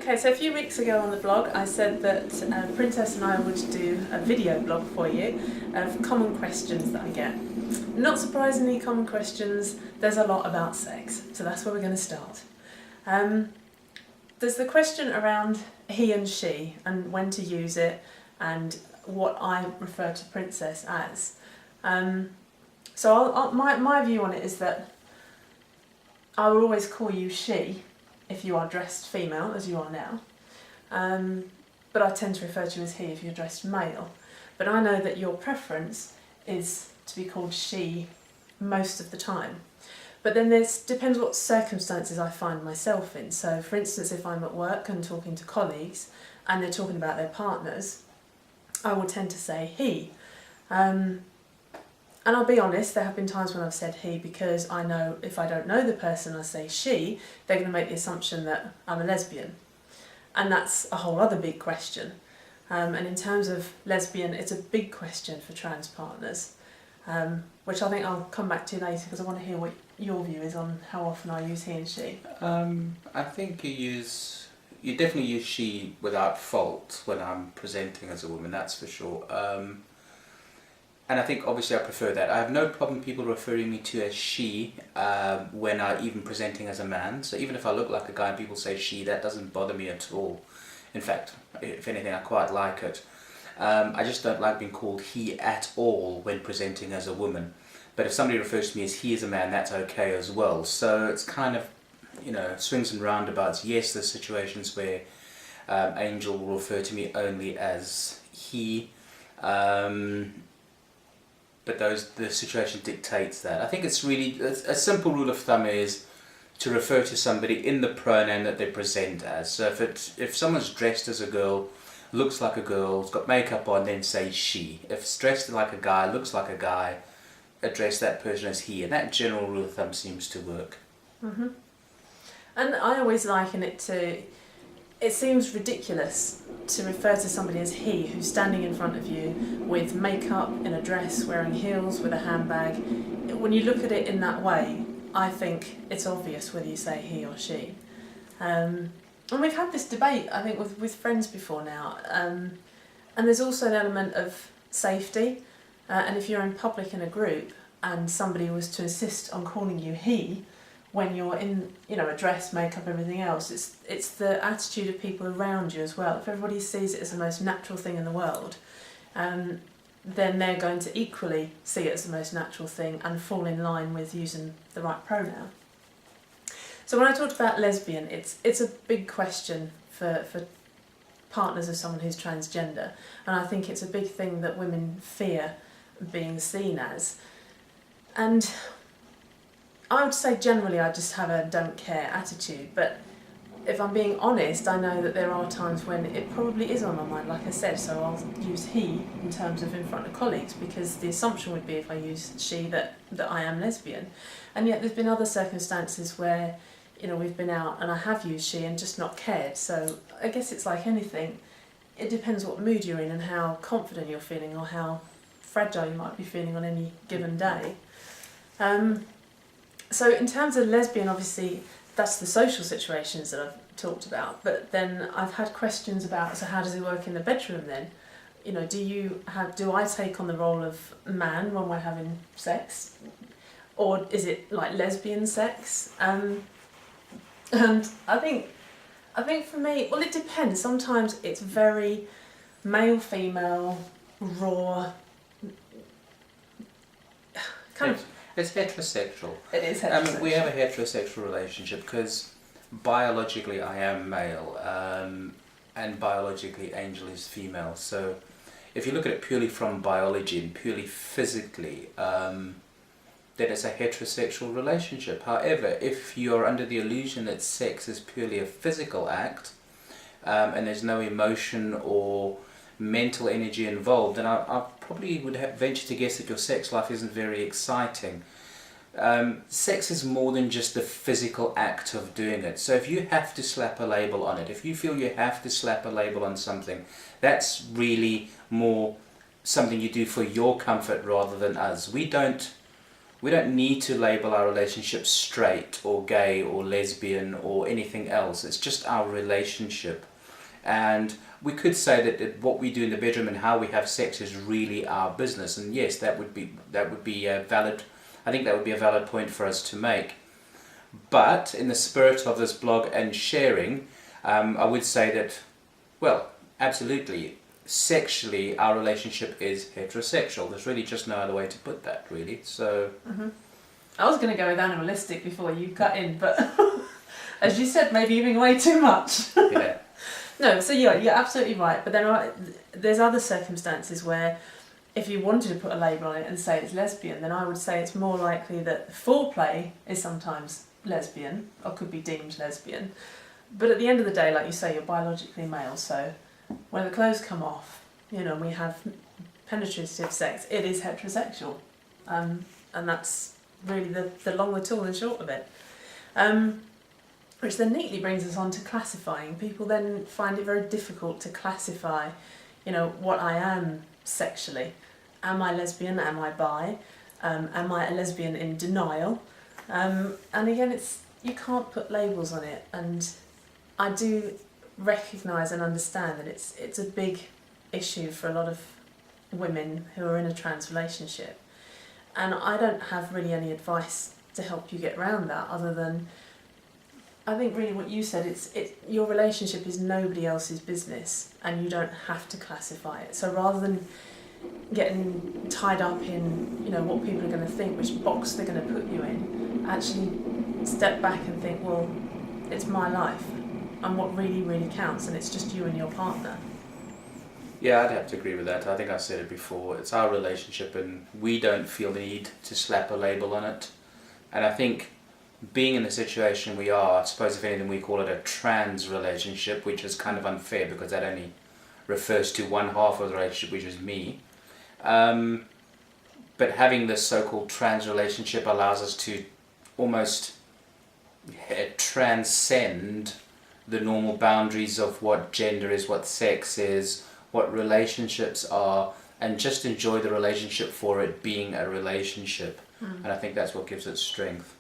Okay, so a few weeks ago on the blog I said that Princess and I would do a video blog for you of common questions that I get. Not surprisingly, common questions, there's a lot about sex, so that's where we're going to start. There's the question around he and she and when to use it and what I refer to Princess as. So my view on it is that I will always call you she if you are dressed female, as you are now, but I tend to refer to you as he if you're dressed male. But I know that your preference is to be called she most of the time. But then depends what circumstances I find myself in. So for instance, if I'm at work and talking to colleagues and they're talking about their partners, I will tend to say he. And I'll be honest, there have been times when I've said he because I know if I don't know the person I say she, they're going to make the assumption that I'm a lesbian. And that's a whole other big question. And in terms of lesbian, it's a big question for trans partners, which I think I'll come back to later because I want to hear what your view is on how often I use he and she. I think you definitely use she without fault when I'm presenting as a woman, that's for sure. And I think obviously I prefer that. I have no problem people referring me to as she when I'm even presenting as a man. So even if I look like a guy and people say she, that doesn't bother me at all. In fact, if anything, I quite like it. I just don't like being called he at all when presenting as a woman. But if somebody refers to me as he as a man, that's okay as well. So it's kind of, swings and roundabouts. Yes, there's situations where Angel will refer to me only as he. But the situation dictates that. I think it's really, a simple rule of thumb is to refer to somebody in the pronoun that they present as. So if someone's dressed as a girl, looks like a girl, has got makeup on, then say she. If it's dressed like a guy, looks like a guy, address that person as he. And that general rule of thumb seems to work. Mm-hmm. And I always liken it to, it seems ridiculous to refer to somebody as he who's standing in front of you with makeup, in a dress, wearing heels, with a handbag. When you look at it in that way, I think it's obvious whether you say he or she. And we've had this debate, I think, with friends before now. And there's also an element of safety. And if you're in public in a group and somebody was to insist on calling you he, when you're in, a dress, makeup, everything else, it's the attitude of people around you as well. If everybody sees it as the most natural thing in the world, then they're going to equally see it as the most natural thing and fall in line with using the right pronoun. So when I talked about lesbian, it's a big question for partners of someone who's transgender, and I think it's a big thing that women fear being seen as. And I would say generally I just have a don't care attitude, but if I'm being honest, I know that there are times when it probably is on my mind, like I said, so I'll use he in terms of in front of colleagues, because the assumption would be if I use she that I am lesbian. And yet there's been other circumstances where, we've been out and I have used she and just not cared. So I guess it's like anything, it depends what mood you're in and how confident you're feeling or how fragile you might be feeling on any given day. So in terms of lesbian, obviously, that's the social situations that I've talked about. But then I've had questions about, so how does it work in the bedroom then? Do I take on the role of man when we're having sex? Or is it like lesbian sex? And I think for me, well, it depends. Sometimes it's very male-female, raw, kind of. It's heterosexual. It is heterosexual. We have a heterosexual relationship because biologically I am male and biologically Angel is female. So if you look at it purely from biology and purely physically, then it's a heterosexual relationship. However, if you're under the illusion that sex is purely a physical act and there's no emotion or mental energy involved, and I probably would venture to guess that your sex life isn't very exciting. Sex is more than just the physical act of doing it. So if you have to slap a label on it, if you feel you have to slap a label on something, that's really more something you do for your comfort rather than us. We don't we don't need to label our relationship straight or gay or lesbian or anything else. It's just our relationship. And we could say that what we do in the bedroom and how we have sex is really our business. And yes, that would be a valid, I think that would be a valid point for us to make. But in the spirit of this blog and sharing, I would say that, well, absolutely, sexually our relationship is heterosexual. There's really just no other way to put that, really. So I was going to go with animalistic before you cut in, but as you said, maybe giving away too much. yeah. No, so you're absolutely right. But there's other circumstances where if you wanted to put a label on it and say it's lesbian, then I would say it's more likely that foreplay is sometimes lesbian or could be deemed lesbian. But at the end of the day, like you say, you're biologically male, so when the clothes come off, you know, and we have penetrative sex, it is heterosexual. And that's really the long, the tall and short of it. Which then neatly brings us on to classifying. People then find it very difficult to classify, you know, what I am sexually. Am I lesbian? Am I bi? Am I a lesbian in denial? And again, you can't put labels on it. And I do recognise and understand that it's a big issue for a lot of women who are in a trans relationship. And I don't have really any advice to help you get around that, other than I think really what you said, your relationship is nobody else's business and you don't have to classify it. So rather than getting tied up in, you know, what people are going to think, which box they're going to put you in, actually step back and think, well, it's my life and what really, really counts, and it's just you and your partner. Yeah, I'd have to agree with that. I think I said it before. It's our relationship and we don't feel the need to slap a label on it. And I think being in the situation we are, I suppose if anything we call it a trans relationship, which is kind of unfair because that only refers to one half of the relationship, which is me. But having this so-called trans relationship allows us to almost transcend the normal boundaries of what gender is, what sex is, what relationships are, and just enjoy the relationship for it being a relationship. And I think that's what gives it strength.